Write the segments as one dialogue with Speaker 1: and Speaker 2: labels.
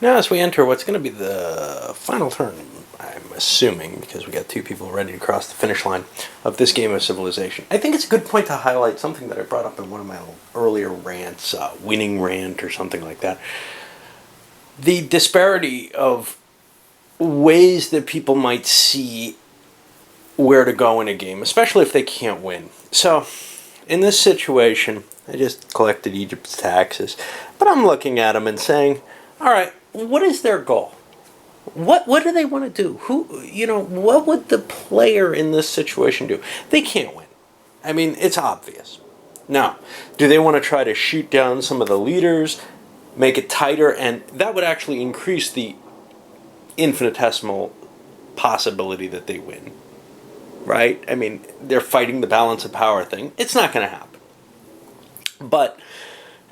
Speaker 1: Now, as we enter what's going to be the final turn, I'm assuming, because we got two people ready to cross the finish line of this game of Civilization, I think it's a good point to highlight something that I brought up in one of my earlier rants, winning rant or something like that. The disparity of ways that people might see where to go in a game, especially if they can't win. So, in this situation, I just collected Egypt's taxes, but I'm looking at them and saying, all right, what is their goal? What do they want to do? What would the player in this situation do? They can't win. I mean, it's obvious. Now, do they want to try to shoot down some of the leaders, make it tighter, and that would actually increase the infinitesimal possibility that they win, right? I mean, they're fighting the balance of power thing. It's not going to happen. But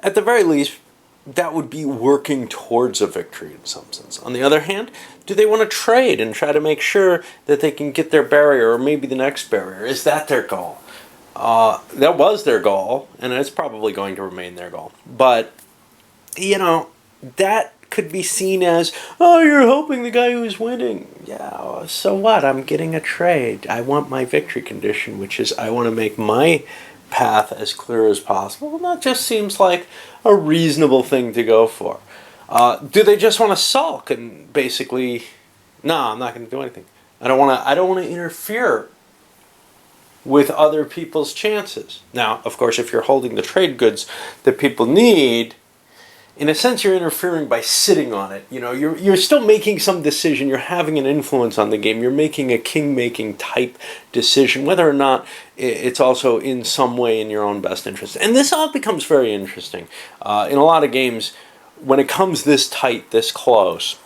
Speaker 1: at the very least, that would be working towards a victory in some sense. On the other hand, do they want to trade and try to make sure that they can get their barrier or maybe the next barrier? Is that their goal? That was their goal, and it's probably going to remain their goal. But, that could be seen as, oh, you're helping the guy who's winning. Yeah, so what? I'm getting a trade. I want my victory condition, which is I want to make my path as clear as possible. And that just seems like a reasonable thing to go for. Do they just want to sulk and basically, no, I'm not going to do anything. I don't want to interfere with other people's chances. Now, of course, if you're holding the trade goods that people need, in a sense, you're interfering by sitting on it. You're still making some decision. You're having an influence on the game. You're making a king-making type decision, whether or not it's also in some way in your own best interest. And this all becomes very interesting. In a lot of games, when it comes this tight, this close,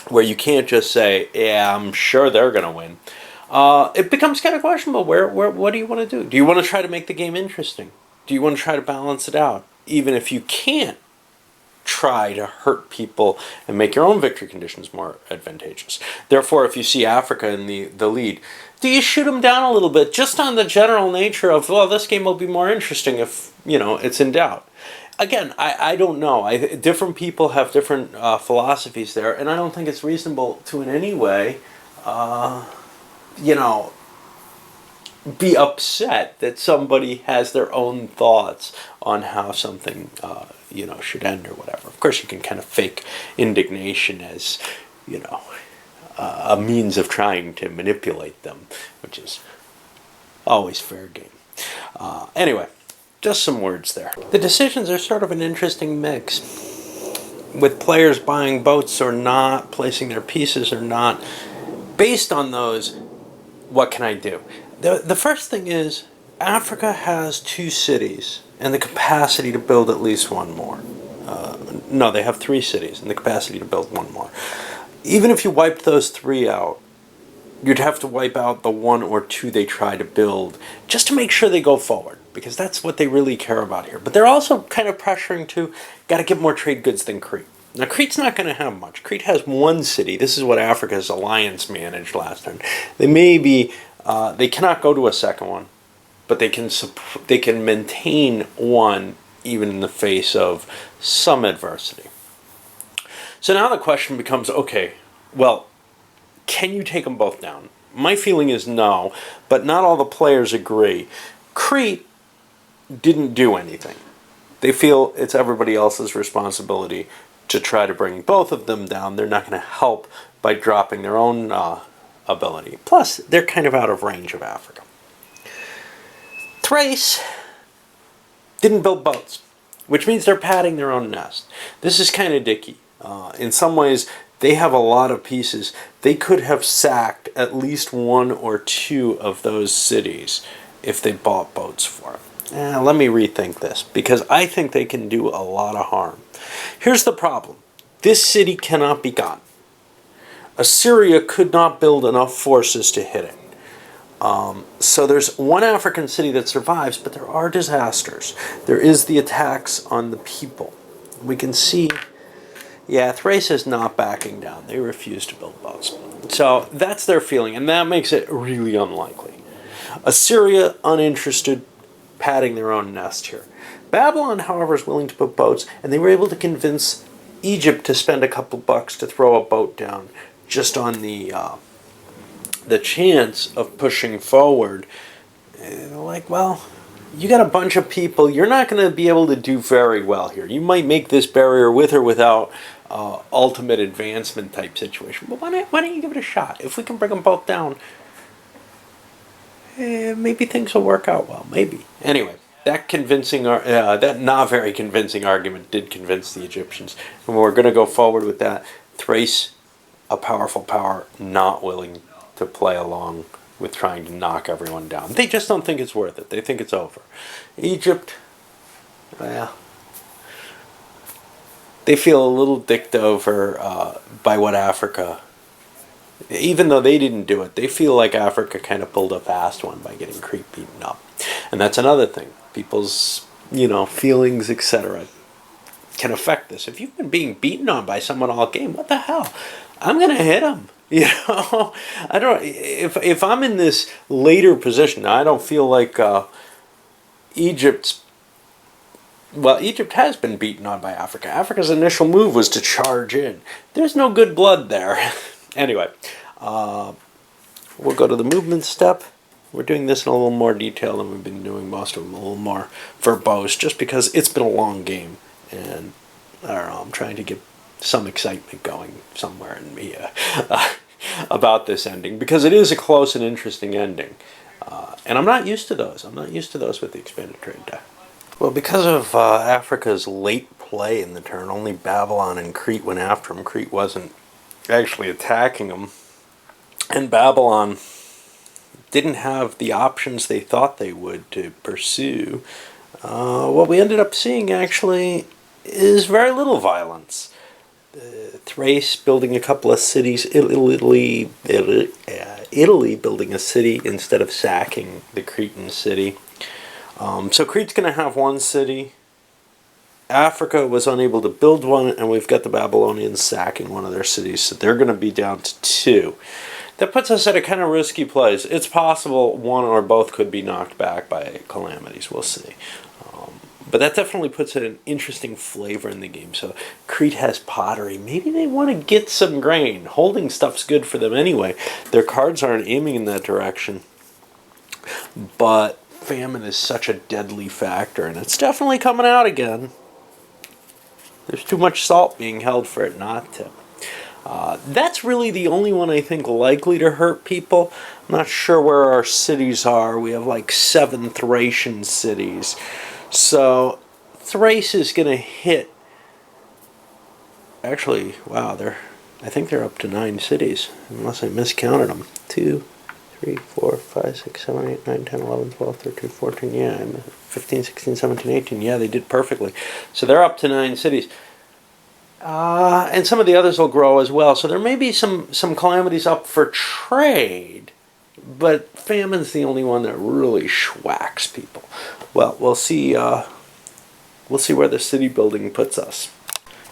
Speaker 1: where you can't just say, yeah, I'm sure they're going to win, it becomes kind of questionable. What do you want to do? Do you want to try to make the game interesting? Do you want to try to balance it out? Even if you can't try to hurt people and make your own victory conditions more advantageous. Therefore, if you see Africa in the lead, do you shoot them down a little bit just on the general nature of, well, this game will be more interesting if, it's in doubt? Again, I don't know. Different people have different philosophies there, and I don't think it's reasonable to in any way, be upset that somebody has their own thoughts on how something, should end or whatever. Of course, you can kind of fake indignation as, a means of trying to manipulate them, which is always fair game. Anyway, just some words there. The decisions are sort of an interesting mix, with players buying boats or not, placing their pieces or not. Based on those, what can I do? The first thing is, Africa has 2 cities and the capacity to build at least one more. No, they have 3 cities and the capacity to build one more. Even if you wiped those 3 out, you'd have to wipe out the 1 or 2 they try to build just to make sure they go forward, because that's what they really care about here. But they're also kind of pressuring to, got to get more trade goods than Crete. Now, Crete's not going to have much. Crete has 1 city. This is what Africa's alliance managed last turn. They cannot go to a second one, but they can maintain 1 even in the face of some adversity. So now the question becomes, okay, well, can you take them both down? My feeling is no, but not all the players agree. Crete didn't do anything. They feel it's everybody else's responsibility to try to bring both of them down. They're not going to help by dropping their own ability. Plus, they're kind of out of range of Africa. Thrace didn't build boats, which means they're padding their own nest. This is kind of dicky. In some ways, they have a lot of pieces. They could have sacked at least 1 or 2 of those cities if they bought boats for it. Let me rethink this, because I think they can do a lot of harm. Here's the problem. This city cannot be gotten. Assyria could not build enough forces to hit it. So there's 1 African city that survives, but there are disasters. There is the attacks on the people. We can see, Thrace is not backing down. They refuse to build boats. So that's their feeling, and that makes it really unlikely. Assyria, uninterested, padding their own nest here. Babylon, however, is willing to put boats, and they were able to convince Egypt to spend a couple bucks to throw a boat down just on the chance of pushing forward. And like, well, you got a bunch of people. You're not going to be able to do very well here. You might make this barrier with or without ultimate advancement type situation. But why don't you give it a shot? If we can bring them both down, maybe things will work out well. Maybe. Anyway, that not very convincing argument did convince the Egyptians, and we're going to go forward with that. Thrace, a powerful power, not willing to play along with trying to knock everyone down. They just don't think it's worth it. They think it's over. Egypt, well, they feel a little dicked over by what Africa, even though they didn't do it, they feel like Africa kind of pulled a fast one by getting Crete beaten up. And that's another thing. People's, feelings, etc. can affect this. If you've been being beaten on by someone all game, what the hell? I'm going to hit them. I don't. If I'm in this later position, I don't feel like Egypt has been beaten on by Africa. Africa's initial move was to charge in. There's no good blood there. Anyway, we'll go to the movement step. We're doing this in a little more detail than we've been doing most of them, a little more verbose, just because it's been a long game, and I don't know, I'm trying to get some excitement going somewhere in me about this ending, because it is a close and interesting ending. And I'm not used to those. I'm not used to those with the expanded trade deck. Well, because of Africa's late play in the turn, only Babylon and Crete went after him. Crete wasn't actually attacking him. And Babylon didn't have the options they thought they would to pursue. What we ended up seeing, actually, is very little violence. Thrace building a couple of cities, Italy building a city instead of sacking the Cretan city. So Crete's going to have one city. Africa was unable to build one, and we've got the Babylonians sacking one of their cities, so they're going to be down to 2. That puts us at a kind of risky place. It's possible one or both could be knocked back by calamities. We'll see. But that definitely puts an interesting flavor in the game. So Crete has pottery. Maybe they want to get some grain. Holding stuff's good for them anyway. Their cards aren't aiming in that direction. But famine is such a deadly factor, and it's definitely coming out again. There's too much salt being held for it not to. That's really the only one I think likely to hurt people. I'm not sure where our cities are. We have like 7 Thracian cities. So Thrace is going to hit. Actually, wow, I think they're up to 9 cities, unless I miscounted them. 2, 3, 4, 5, 6, 7, 8, 9, 10, 11, 12, 13, 14, 15, 16, 17, 18. Yeah, they did perfectly. So they're up to 9 cities. And some of the others will grow as well. So there may be some calamities up for trade, but famine's the only one that really schwacks people. Well, we'll see where the city building puts us.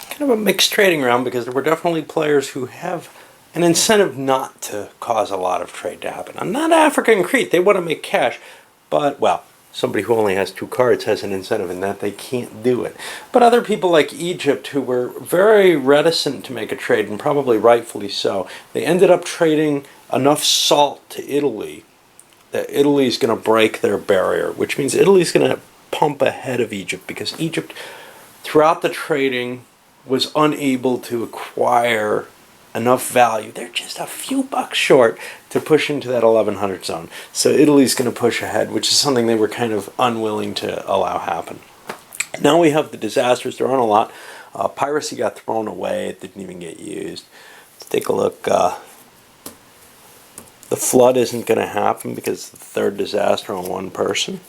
Speaker 1: Kind of a mixed trading round, because there were definitely players who have an incentive not to cause a lot of trade to happen. I'm not Africa and Crete. They want to make cash, but, well, somebody who only has 2 cards has an incentive in that they can't do it. But other people like Egypt, who were very reticent to make a trade, and probably rightfully so, they ended up trading enough salt to Italy that Italy's going to break their barrier, which means Italy's going to pump ahead of Egypt, because Egypt, throughout the trading, was unable to acquire enough value. They're just a few bucks short to push into that 1100 zone. So Italy's going to push ahead, which is something they were kind of unwilling to allow happen. Now we have the disasters. There aren't a lot. Piracy got thrown away. It didn't even get used. Let's take a look. The flood isn't going to happen because it's the 3rd disaster on one person.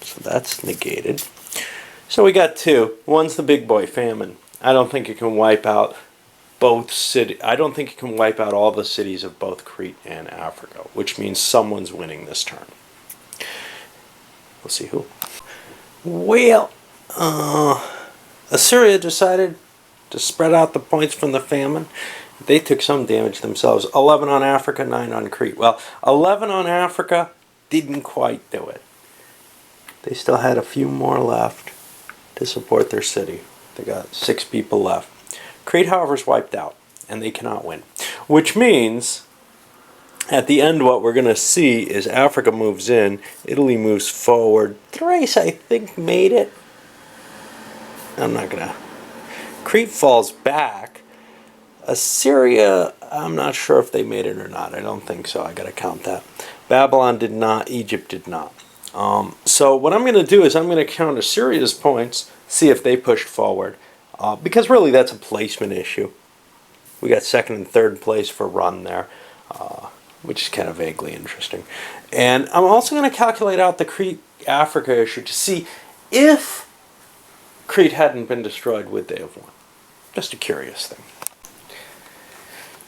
Speaker 1: So that's negated. So we got 2. One's the big boy, famine. I don't think it can wipe out both cities. I don't think it can wipe out all the cities of both Crete and Africa, which means someone's winning this turn. We'll see who. Well, Assyria decided to spread out the points from the famine. They took some damage themselves. 11 on Africa, 9 on Crete. Well, 11 on Africa didn't quite do it. They still had a few more left to support their city. They got 6 people left. Crete, however, is wiped out, and they cannot win. Which means, at the end, what we're going to see is Africa moves in, Italy moves forward. Thrace, I think, made it. I'm not going to. Crete falls back. Assyria, I'm not sure if they made it or not. I don't think so. I got to count that. Babylon did not. Egypt did not. So what I'm going to do is I'm going to count Assyria's points, see if they pushed forward. Because really that's a placement issue. We got second and third place for run there, which is kind of vaguely interesting. And I'm also going to calculate out the Crete-Africa issue to see if Crete hadn't been destroyed, would they have won? Just a curious thing.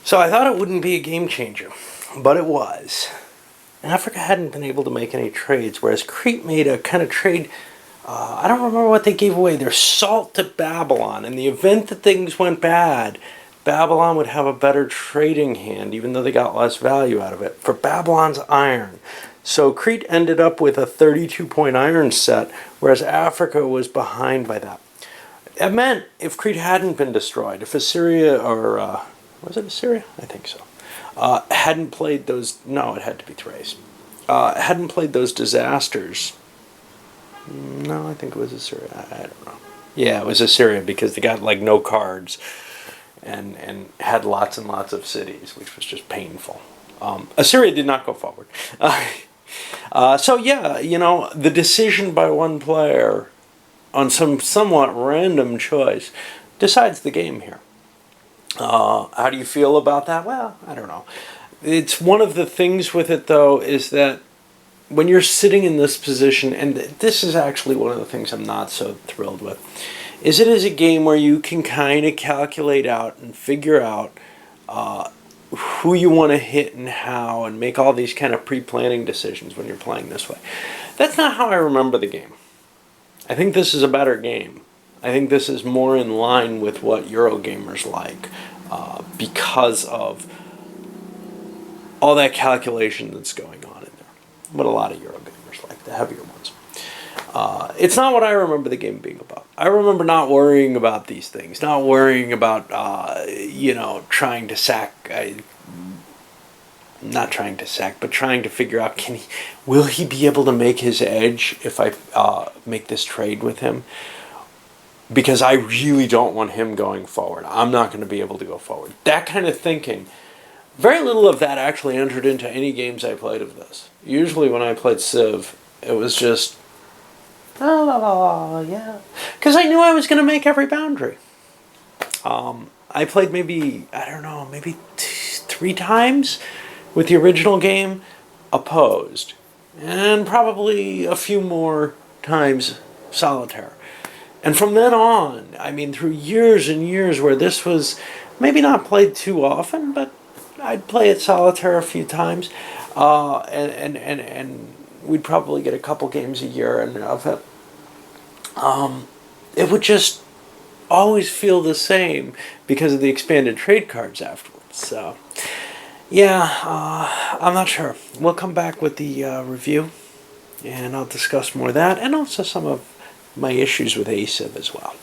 Speaker 1: So I thought it wouldn't be a game changer, but it was. Africa hadn't been able to make any trades, whereas Crete made a kind of trade. I don't remember what they gave away. Their salt to Babylon. In the event that things went bad, Babylon would have a better trading hand, even though they got less value out of it, for Babylon's iron. So Crete ended up with a 32-point iron set, whereas Africa was behind by that. It meant if Crete hadn't been destroyed, if Assyria, or was it Assyria? I think so. Hadn't played those, no, it had to be Thrace. Hadn't played those disasters. No, I think it was Assyria. I don't know. Yeah, it was Assyria because they got like no cards and had lots and lots of cities, which was just painful. Assyria did not go forward. So yeah, you know, the decision by one player on some somewhat random choice decides the game here. How do you feel about that? Well, I don't know. It's one of the things with it, though, is that when you're sitting in this position, and this is actually one of the things I'm not so thrilled with, is it is a game where you can kind of calculate out and figure out who you want to hit and how, and make all these kind of pre-planning decisions when you're playing this way. That's not how I remember the game. I think this is a better game. I think this is more in line with what Eurogamers like because of all that calculation that's going on in there. What a lot of Eurogamers like, the heavier ones. It's not what I remember the game being about. I remember not worrying about these things, not worrying about, trying to sack... not trying to sack, but trying to figure out, will he be able to make his edge if I make this trade with him? Because I really don't want him going forward. I'm not going to be able to go forward. That kind of thinking, very little of that actually entered into any games I played of this. Usually when I played Civ, it was just, yeah. Because I knew I was going to make every boundary. I played maybe 3 times with the original game, opposed. And probably a few more times solitaire. And from then on, I mean, through years and years where this was maybe not played too often, but I'd play it solitaire a few times, and we'd probably get a couple games a year and of it. It would just always feel the same because of the expanded trade cards afterwards. So, yeah, I'm not sure. We'll come back with the review, and I'll discuss more of that, and also some of my issues with ACIV as well.